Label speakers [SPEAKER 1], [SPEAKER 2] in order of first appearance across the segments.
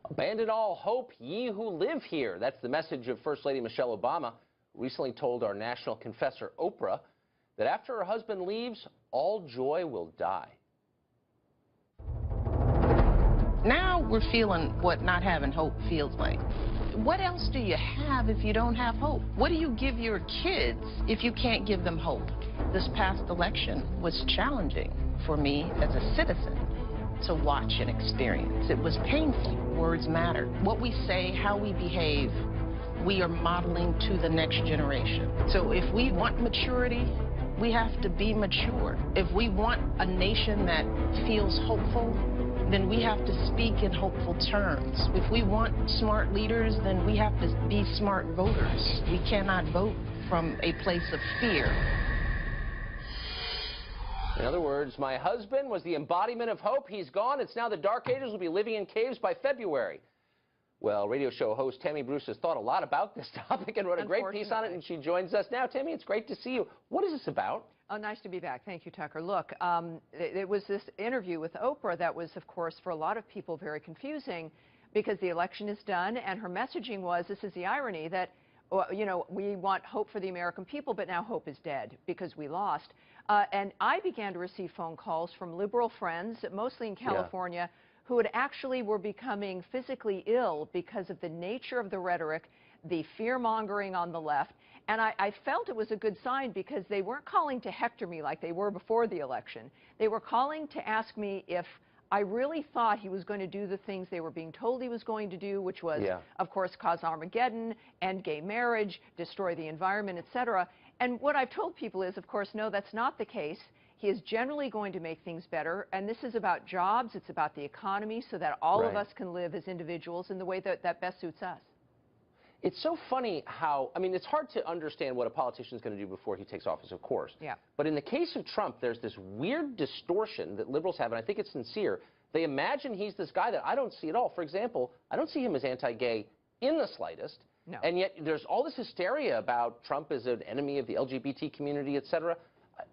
[SPEAKER 1] Abandon all hope, ye who live here. That's the message of First Lady Michelle Obama, who recently told our national confessor, Oprah, that after her husband leaves, all joy will die.
[SPEAKER 2] Now we're feeling what not having hope feels like. What else do you have if you don't have hope? What do you give your kids if you can't give them hope? This past election was challenging for me as a citizen to watch and experience. It was painful. Words matter. What we say, how we behave, we are modeling to the next generation. So if we want maturity, we have to be mature. If we want a nation that feels hopeful, then we have to speak in hopeful terms. If we want smart leaders, then we have to be smart voters. We cannot vote from a place of fear.
[SPEAKER 1] In other words, my husband was the embodiment of hope. He's gone. It's now the Dark Ages. We'll be living in caves by February. Well, radio show host Tammy Bruce has thought a lot about this topic and wrote a great piece on it, and she joins us now. Tammy, it's great to see you. What is this about?
[SPEAKER 3] Oh, nice to be back. Thank you, Tucker. Look, it was this interview with Oprah that was, of course, for a lot of people very confusing because the election is done, and her messaging was, this is the irony, that, you know, we want hope for the American people, but now hope is dead because we lost. And I began to receive phone calls from liberal friends, mostly in California, who had actually were becoming physically ill because of the nature of the rhetoric, the fear-mongering on the left. And I felt it was a good sign because they weren't calling to hector me like they were before the election. They were calling to ask me if I really thought he was going to do the things they were being told he was going to do, which was, of course, cause Armageddon, end gay marriage, destroy the environment, etc. And what I've told people is, of course, no, that's not the case. He is generally going to make things better, and this is about jobs, it's about the economy, so that all of us can live as individuals in the way that best suits us.
[SPEAKER 1] It's so funny how, I mean, it's hard to understand what a politician is going to do before he takes office, of course. Yeah. But in the case of Trump, there's this weird distortion that liberals have, and I think it's sincere. They imagine he's this guy that I don't see at all. For example, I don't see him as anti-gay in the slightest. No. And yet there's all this hysteria about Trump as an enemy of the LGBT community, et cetera.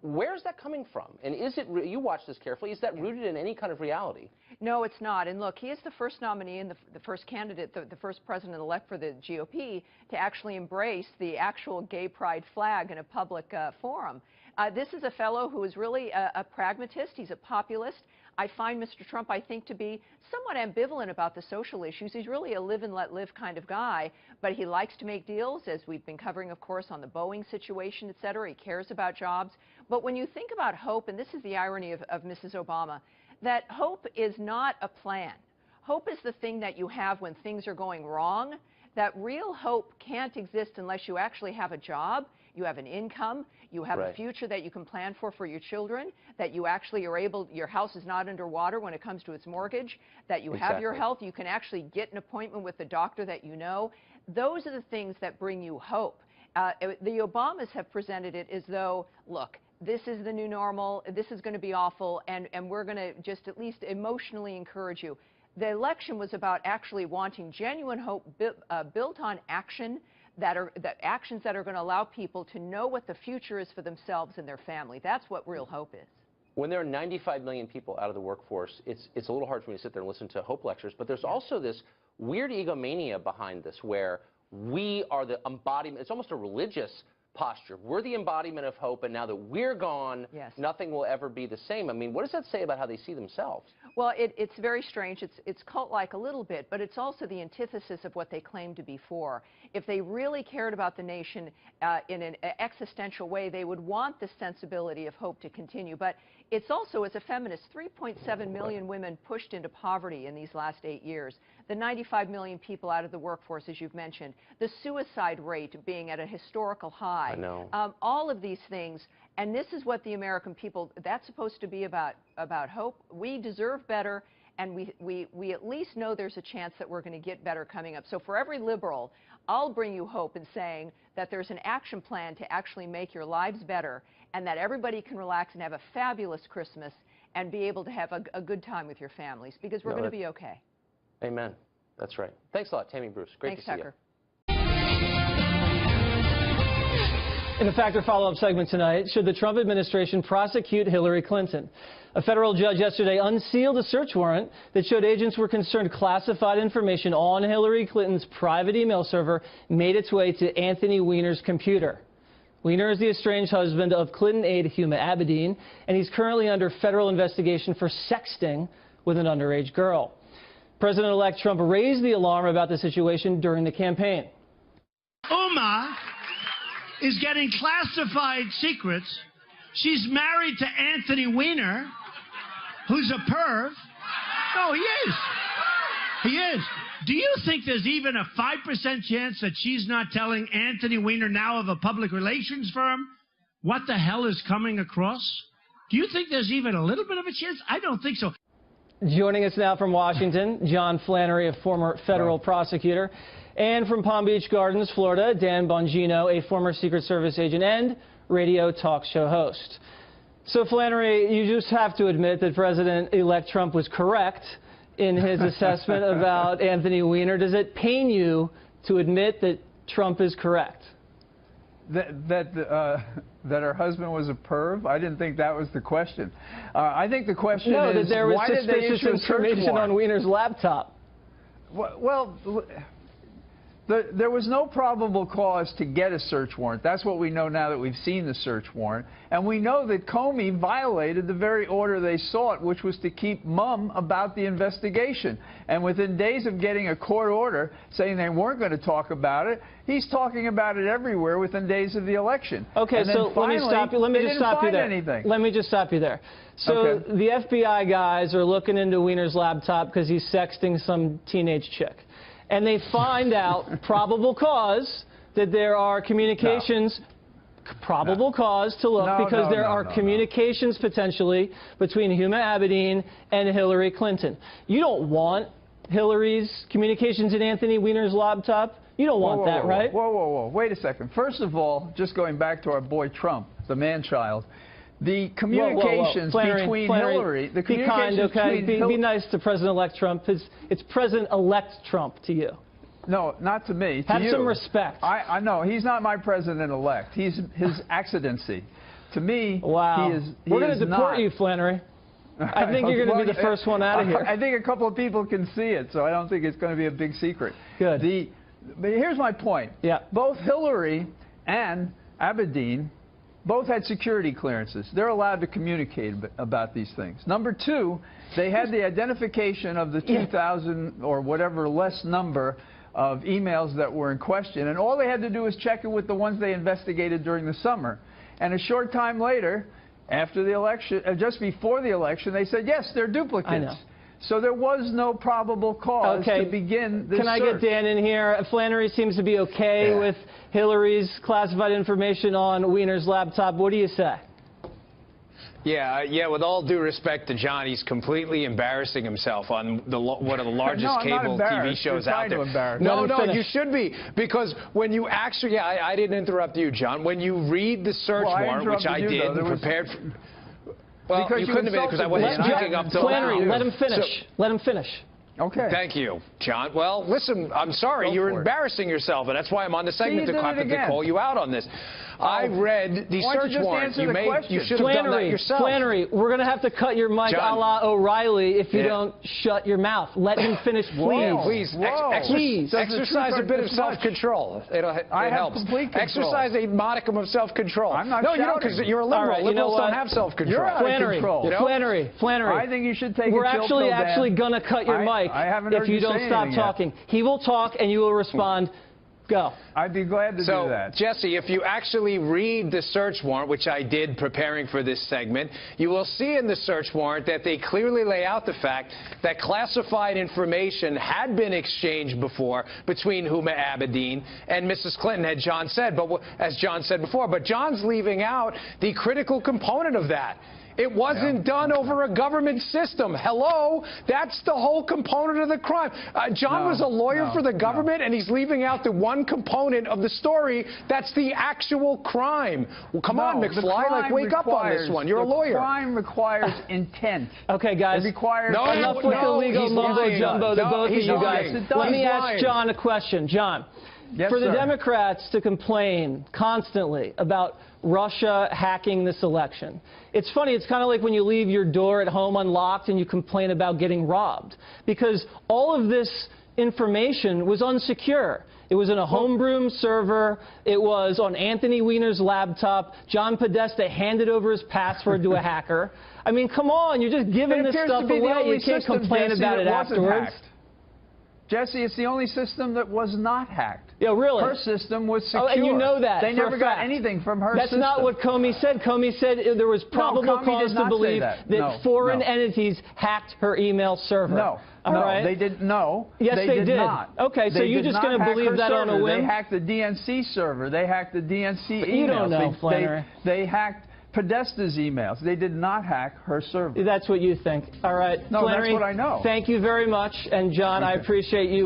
[SPEAKER 1] Where's that coming from? And is it, you watch this carefully, is that rooted in any kind of reality?
[SPEAKER 3] No, it's not. And look, he is the first nominee and the first candidate, the first president-elect for the GOP to actually embrace the actual gay pride flag in a public forum. This is a fellow who is really a pragmatist. He's a populist. I find Mr. Trump, I think, to be somewhat ambivalent about the social issues. He's really a live and let live kind of guy, but he likes to make deals, as we've been covering, of course, on the Boeing situation, et cetera. He cares about jobs. But when you think about hope, and this is the irony of Mrs. Obama, that hope is not a plan. Hope is the thing that you have when things are going wrong. That real hope can't exist unless you actually have a job, you have an income, you have a future that you can plan for your children, that you actually are able, your house is not underwater when it comes to its mortgage, that you have your health, you can actually get an appointment with the doctor that you know. Those are the things that bring you hope. The Obamas have presented it as though, look, this is the new normal, this is going to be awful, and we're going to just at least emotionally encourage you. The election was about actually wanting genuine hope built on action, actions that are going to allow people to know what the future is for themselves and their family. That's what real hope is.
[SPEAKER 1] When there are 95 million people out of the workforce, it's a little hard for me to sit there and listen to hope lectures, but there's also this weird egomania behind this where we are the embodiment, it's almost a religious posture. We're the embodiment of hope, and now that we're gone, nothing will ever be the same. I mean, what does that say about how they see themselves? Well,
[SPEAKER 3] it's very strange. It's cult-like a little bit, but it's also the antithesis of what they claim to be for. If they really cared about the nation in an existential way, they would want the sensibility of hope to continue. But it's also, as a feminist, 3.7 million women pushed into poverty in these last 8 years. The 95 million people out of the workforce, as you've mentioned. The suicide rate being at a historical high.
[SPEAKER 1] I know.
[SPEAKER 3] All of these things. And this is what the American people, that's supposed to be about hope. We deserve better, and we at least know there's a chance that we're going to get better coming up. So for every liberal, I'll bring you hope in saying that there's an action plan to actually make your lives better, and that everybody can relax and have a fabulous Christmas and be able to have a good time with your families, because we're going to be okay.
[SPEAKER 1] Amen. That's right. Thanks a lot, Tammy Bruce. Great to see you.
[SPEAKER 3] Thanks, Tucker.
[SPEAKER 4] In the Factor follow-up segment tonight, should the Trump administration prosecute Hillary Clinton? A federal judge yesterday unsealed a search warrant that showed agents were concerned classified information on Hillary Clinton's private email server made its way to Anthony Weiner's computer. Weiner is the estranged husband of Clinton aide Huma Abedin, and he's currently under federal investigation for sexting with an underage girl. President-elect Trump raised the alarm about the situation during the campaign.
[SPEAKER 5] Huma is getting classified secrets. She's married to Anthony Weiner, who's a perv. No, he is. He is. Do you think there's even a 5% chance that she's not telling Anthony Weiner, now of a public relations firm, what the hell is coming across? Do you think there's even a little bit of a chance? I don't think so.
[SPEAKER 4] Joining us now from Washington, John Flannery, a former federal prosecutor. And from Palm Beach Gardens, Florida, Dan Bongino, a former Secret Service agent and radio talk show host. So, Flannery, you just have to admit that President-elect Trump was correct in his assessment about Anthony Weiner. Does it pain you to admit that Trump is correct?
[SPEAKER 6] That her husband was a perv? I didn't think that was the question. I think the question is,
[SPEAKER 4] that there was
[SPEAKER 6] why did they
[SPEAKER 4] suspicious
[SPEAKER 6] issue a search
[SPEAKER 4] information
[SPEAKER 6] warrant?
[SPEAKER 4] on Weiner's laptop.
[SPEAKER 6] Well, there was no probable cause to get a search warrant. That's what we know now that we've seen the search warrant. And we know that Comey violated the very order they sought, which was to keep mum about the investigation. And within days of getting a court order saying they weren't going to talk about it, he's talking about it everywhere within days of the election.
[SPEAKER 4] Okay, so let me stop you. Let me just stop you there.
[SPEAKER 6] Anything.
[SPEAKER 4] Let me just stop you there. So
[SPEAKER 6] okay.
[SPEAKER 4] The FBI guys are looking into Weiner's laptop because he's sexting some teenage chick. And they find out probable cause that there are communications, probable cause to look because there are communications potentially between Huma Abedin and Hillary Clinton. You don't want Hillary's communications in Anthony Weiner's laptop. You don't want that, right?
[SPEAKER 6] Whoa. Wait a second. First of all, just going back to our boy Trump, the man-child, the communications between Hillary, the communications between
[SPEAKER 4] Be nice to President-elect Trump. It's President-elect Trump to you.
[SPEAKER 6] No, not to me. To
[SPEAKER 4] Have
[SPEAKER 6] you.
[SPEAKER 4] some respect.
[SPEAKER 6] I know he's not my president-elect. He's his accidency. To me,
[SPEAKER 4] wow.
[SPEAKER 6] he is.
[SPEAKER 4] We're going to deport you, Flannery. I think you're going to be the first one out of here.
[SPEAKER 6] I think a couple of people can see it, so I don't think it's going to be a big secret.
[SPEAKER 4] Good.
[SPEAKER 6] But here's my point.
[SPEAKER 4] Yeah.
[SPEAKER 6] Both Hillary and Abedin both had security clearances. They're allowed to communicate about these things. Number two, they had the identification of the 2,000 or whatever less number of emails that were in question, and all they had to do was check it with the ones they investigated during the summer. And a short time later, after the election, just before the election, they said, yes, they're duplicates.
[SPEAKER 4] I know.
[SPEAKER 6] So there was no probable cause to begin this
[SPEAKER 4] Can I get Dan in here? Flannery seems to be okay with Hillary's classified information on Weiner's laptop. What do you say?
[SPEAKER 7] Yeah, with all due respect to John, he's completely embarrassing himself on one of the largest cable TV shows out there. No, you should be, because when you actually, I didn't interrupt you, John. When you read the search warrant, which I did and prepared for... Well, you couldn't have been because I wasn't speaking up till
[SPEAKER 4] Flannery, let him finish. Let him finish.
[SPEAKER 6] Okay.
[SPEAKER 7] Thank you, John. Well, listen, I'm sorry. You're embarrassing yourself, and that's why I'm on the segment to call you out on this. I read the search warrant. You should have done that yourself.
[SPEAKER 4] Flannery, we're going to have to cut your mic a la O'Reilly if you don't shut your mouth. Let him finish, please.
[SPEAKER 7] Please. Exercise a bit of self-control. It helps. Exercise a modicum of self-control.
[SPEAKER 6] I'm not
[SPEAKER 7] shouting. No, you don't, because you're a liberal. Liberals don't have self-control.
[SPEAKER 6] You're out of control.
[SPEAKER 4] Flannery.
[SPEAKER 6] I think you should take
[SPEAKER 4] We're actually going to cut your mic if you don't stop talking. He will talk and you will respond. Go.
[SPEAKER 6] I'd be glad to do that.
[SPEAKER 7] Jesse, if you actually read the search warrant, which I did preparing for this segment, you will see in the search warrant that they clearly lay out the fact that classified information had been exchanged before between Huma Abedin and Mrs. Clinton, as John said before. But John's leaving out the critical component of that. It wasn't done over a government system. Hello? That's the whole component of the crime. John was a lawyer for the government, and he's leaving out the one component of the story that's the actual crime. Well, come on, McFly, wake up on this one. You're a lawyer.
[SPEAKER 6] The crime requires intent.
[SPEAKER 4] Okay, guys.
[SPEAKER 6] It requires
[SPEAKER 4] enough with the legal mumbo-jumbo, the both of you guys. Let me ask John a question. John,
[SPEAKER 6] Yes,
[SPEAKER 4] For the
[SPEAKER 6] sir.
[SPEAKER 4] Democrats to complain constantly about Russia hacking this election, it's funny, it's kind of like when you leave your door at home unlocked and you complain about getting robbed, because all of this information was unsecure. It was in a homebrew server. It was on Anthony Weiner's laptop. John Podesta handed over his password to a hacker. I mean, come on, you're just giving this stuff away. You can't complain about it afterwards.
[SPEAKER 6] Jesse, it's the only system that was not hacked.
[SPEAKER 4] Yeah, really?
[SPEAKER 6] Her system was secure.
[SPEAKER 4] Oh, and you know that.
[SPEAKER 6] They never got anything from her system.
[SPEAKER 4] That's not what Comey said. Comey said there was probable cause to believe that foreign entities hacked her email server.
[SPEAKER 6] No.
[SPEAKER 4] Right?
[SPEAKER 6] They didn't know.
[SPEAKER 4] Yes, they did.
[SPEAKER 6] Not.
[SPEAKER 4] Okay, so you're just going to believe that on a whim?
[SPEAKER 6] They hacked the DNC server. They hacked the DNC emails.
[SPEAKER 4] You don't know, Flannery.
[SPEAKER 6] They hacked Podesta's emails. They did not hack her server.
[SPEAKER 4] That's what you think. All right.
[SPEAKER 6] No,
[SPEAKER 4] Flannery,
[SPEAKER 6] that's what I know.
[SPEAKER 4] Thank you very much. And, John, I appreciate you.